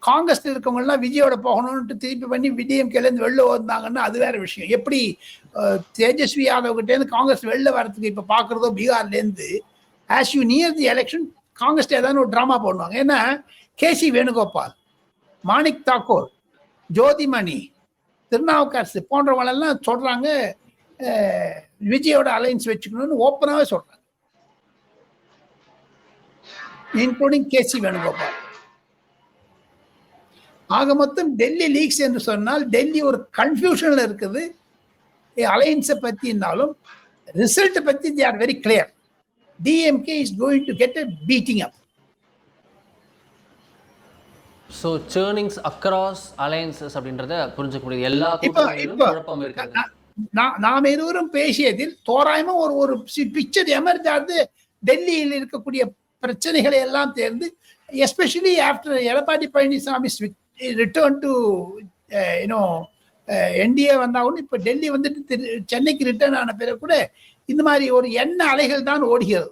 காங்கிரஸ்ல இருக்கவங்க எல்லாம் விஜயோட போகணும்னு திருப்பி பண்ணி டிஎம்கேல இருந்து வெளில வந்தாங்கன்னா அது வேற விஷயம். எப்படி தேஜஸ்வி யாதவ் கிட்ட இருந்து காங்கிரஸ் வெளில வரதுக்கு இப்ப பாக்குறதோ பீகார்ல இருந்து as you near the election Congress ஏதாவது ஒரு டிராமா போடுவாங்க. ஏன்னா கேசி வேணுகோபால், மாணிக் தாக்கூர், ஜோதிமணி, திருநாவுக்கரசு போன்றவங்க எல்லாம் சொல்றாங்க விஜயோட அலையன்ஸ் வச்சுக்கணும்னு ஓப்பனாவே சொல்றாங்க, இன்க்ளூடிங் கேசி வேணுகோபால். ஆக மொத்தம் டெல்லி லீக்ஸ் என்று சொன்னால் டெல்லி ஒரு கன்ஃபியூஷன்ல இருக்குது. அலையன்ஸை பத்தினாலும் ரிசல்ட் பத்தி they are very clear. DMK is going to get a beating up. So churnings across alliances அப்படின்றத புரிஞ்சுக்க முடியுது. எல்லா கூட்டணிகளிலும் குழப்பம் இருக்குது. நாம் இருவரும் பேசியதில் தோராயமா ஒரு பிக்சர் எமர்ஜ் ஆகுது. டெல்லியில் இருக்கக்கூடிய பிரச்சனைகளை எல்லாம் தேர்ந்து especially after Edappadi Palaniswami return to NDA வந்தாலும் இப்ப டெல்லி வந்துட்டு சென்னைக்கு ரிட்டர்ன் ஆன பிறகு கூட இந்த மாதிரி ஒரு எண்ண அலைகள் தான் ஓடுகிறது.